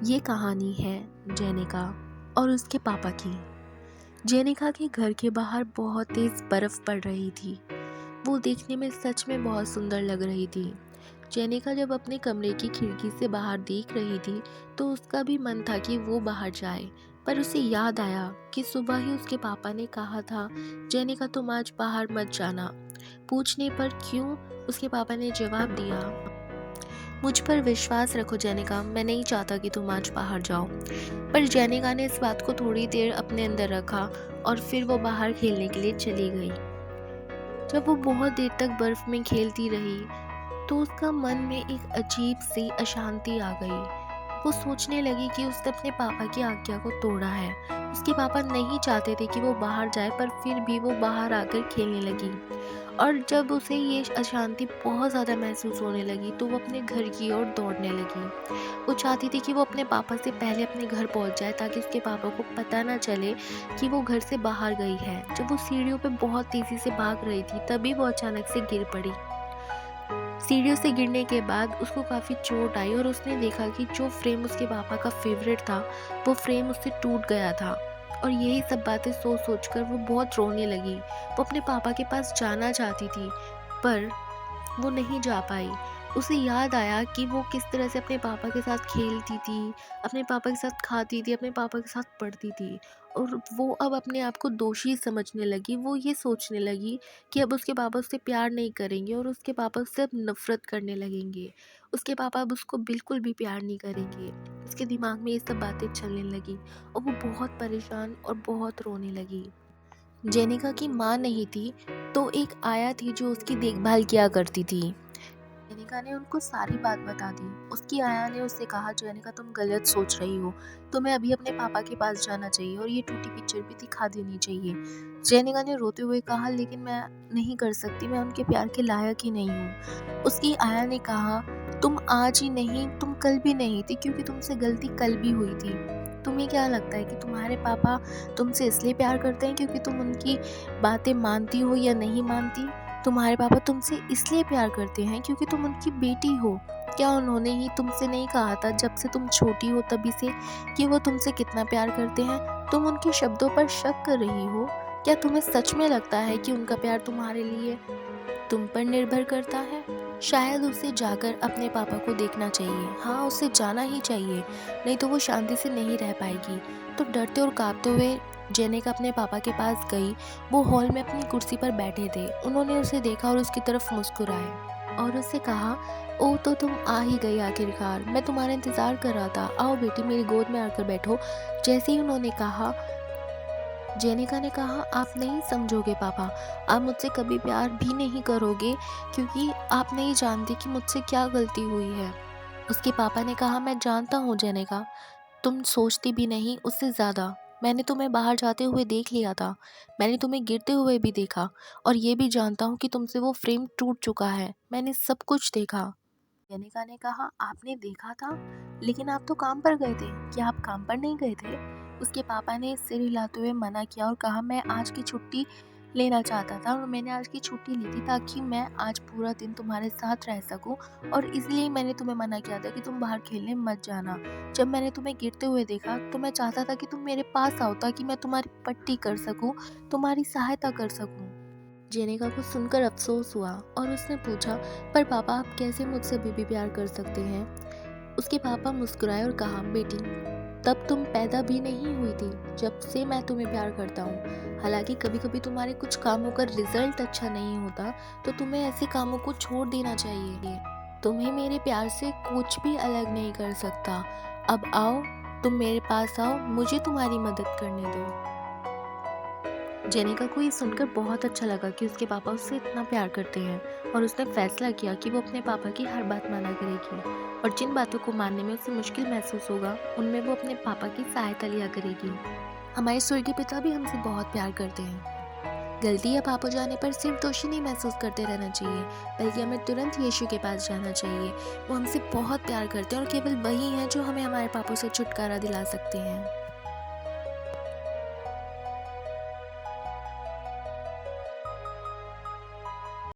ये कहानी है जेनिका और उसके पापा की। जेनिका के घर के बाहर बहुत तेज बर्फ पड़ रही थी। वो देखने में सच में बहुत सुंदर लग रही थी। जेनिका जब अपने कमरे की खिड़की से बाहर देख रही थी तो उसका भी मन था कि वो बाहर जाए, पर उसे याद आया कि सुबह ही उसके पापा ने कहा था, जेनिका तुम आज बाहर मत जाना। पूछने पर क्यों, उसके पापा ने जवाब दिया, मुझ पर विश्वास रखो जेनिका, मैं नहीं चाहता कि तुम आज बाहर जाओ। पर जेनिका ने इस बात को थोड़ी देर अपने अंदर रखा और फिर वो बाहर खेलने के लिए चली गई। जब वो बहुत देर तक बर्फ में खेलती रही तो उसका मन में एक अजीब सी अशांति आ गई। वो सोचने लगी कि उसने अपने पापा की आज्ञा को तोड़ा है। उसके पापा नहीं चाहते थे कि वो बाहर जाए, पर फिर भी वो बाहर आकर खेलने लगी। और जब उसे ये अशांति बहुत ज़्यादा महसूस होने लगी तो वो अपने घर की ओर दौड़ने लगी। वो चाहती थी कि वो अपने पापा से पहले अपने घर पहुंच जाए ताकि उसके पापा को पता ना चले कि वो घर से बाहर गई है। जब वो सीढ़ियों पे बहुत तेज़ी से भाग रही थी तभी वो अचानक से गिर पड़ी। सीढ़ियों से गिरने के बाद उसको काफ़ी चोट आई और उसने देखा कि जो फ्रेम उसके पापा का फेवरेट था वो फ्रेम उससे टूट गया था। और यही सब बातें सोच सोच कर वो बहुत रोने लगी। वो अपने पापा के पास जाना चाहती थी पर वो नहीं जा पाई। उसे याद आया कि वो किस तरह से अपने पापा के साथ खेलती थी, अपने पापा के साथ खाती थी, अपने पापा के साथ पढ़ती थी। और वो अब अपने आप को दोषी समझने लगी। वो ये सोचने लगी कि अब उसके पापा उससे प्यार नहीं करेंगे और उसके पापा उससे अब नफ़रत करने लगेंगे। उसके पापा अब उसको बिल्कुल भी प्यार नहीं करेंगे। उसके दिमाग में ये सब बातें चलने लगी और वो बहुत परेशान और बहुत रोने लगी। जेनिका की माँ नहीं थी तो एक आया थी जो उसकी देखभाल किया करती थी। जेनिका ने उनको सारी बात बता दी। उसकी आया ने उससे कहा, जेनिका तुम गलत सोच रही हो, तुम्हें अभी अपने पापा के पास जाना चाहिए और ये टूटी पिक्चर भी दिखा देनी चाहिए। जेनिका ने रोते हुए कहा, लेकिन मैं नहीं कर सकती, मैं उनके प्यार के लायक ही नहीं हूँ। उसकी आया ने कहा, तुम आज ही नहीं, तुम कल भी नहीं थी, क्योंकि तुमसे गलती कल भी हुई थी। तुम्हें क्या लगता है कि तुम्हारे पापा तुमसे इसलिए प्यार करते हैं क्योंकि तुम उनकी बातें मानती हो या नहीं मानती? तुम्हारे पापा तुमसे इसलिए प्यार करते हैं क्योंकि तुम उनकी बेटी हो। क्या उन्होंने ही तुमसे नहीं कहा था जब से तुम छोटी हो तभी से कि वो तुमसे कितना प्यार करते हैं? तुम उनके शब्दों पर शक कर रही हो। क्या तुम्हें सच में लगता है कि उनका प्यार तुम्हारे लिए तुम पर निर्भर करता है? शायद उसे जाकर अपने पापा को देखना चाहिए। हाँ, उसे जाना ही चाहिए, नहीं तो वो शांति से नहीं रह पाएगी। तो डरते और कांपते हुए जेनिका अपने पापा के पास गई। वो हॉल में अपनी कुर्सी पर बैठे थे। उन्होंने उसे देखा और उसकी तरफ मुस्कुराए और उससे कहा, ओ तो तुम आ ही गई आखिरकार, मैं तुम्हारा इंतज़ार कर रहा था। आओ बेटी, मेरी गोद में आकर बैठो। जैसे ही उन्होंने कहा, जेनिका ने कहा, आप नहीं समझोगे पापा, आप मुझसे कभी प्यार भी नहीं करोगे क्योंकि आप नहीं जानते कि मुझसे क्या गलती हुई है। उसके पापा ने कहा, मैं जानता हूँ जेनिका, तुम सोचती भी नहीं उससे ज़्यादा। मैंने तुम्हें बाहर जाते हुए देख लिया था, मैंने तुम्हें गिरते हुए भी देखा और ये भी जानता हूँ कि तुमसे वो फ्रेम टूट चुका है। मैंने सब कुछ देखा। जेनिका ने कहा, आपने देखा था, लेकिन आप तो काम पर गए थे। क्या आप काम पर नहीं गए थे? उसके पापा ने सिर हिलाते हुए मना किया और कहा, मैं आज की छुट्टी लेना चाहता था और मैंने आज की छुट्टी ली थी ताकि मैं आज पूरा दिन तुम्हारे साथ रह सकूं, और इसलिए मैंने तुम्हें मना किया था कि तुम बाहर खेलने मत जाना। जब मैंने तुम्हें गिरते हुए देखा तो मैं चाहता था कि तुम मेरे पास आओ ताकि मैं तुम्हारी पट्टी कर सकूं, तुम्हारी सहायता कर सकूं। जेनिका को सुनकर अफसोस हुआ और उसने पूछा, पर पापा आप कैसे मुझसे अभी भी प्यार कर सकते हैं? उसके पापा मुस्कुराए और कहा, बेटी तब तुम पैदा भी नहीं हुई थी जब से मैं तुम्हें प्यार करता हूँ। हालांकि कभी कभी तुम्हारे कुछ कामों का रिजल्ट अच्छा नहीं होता तो तुम्हें ऐसे कामों को छोड़ देना चाहिए। तुम्हें मेरे प्यार से कुछ भी अलग नहीं कर सकता। अब आओ, तुम मेरे पास आओ, मुझे तुम्हारी मदद करने दो। जेनिका को ये सुनकर बहुत अच्छा लगा कि उसके पापा उससे इतना प्यार करते हैं और उसने फैसला किया कि वो अपने पापा की हर बात माना करेगी और जिन बातों को मानने में उसे मुश्किल महसूस होगा उनमें वो अपने पापा की सहायता लिया करेगी। हमारे स्वर्गीय पिता भी हमसे बहुत प्यार करते हैं। गलती या पाप हो जाने पर सिर्फ दोषी नहीं महसूस करते रहना चाहिए, बल्कि हमें तुरंत यीशु के पास जाना चाहिए। वो हमसे बहुत प्यार करते हैं और केवल वही हैं जो हमें हमारे पापों से छुटकारा दिला सकते हैं।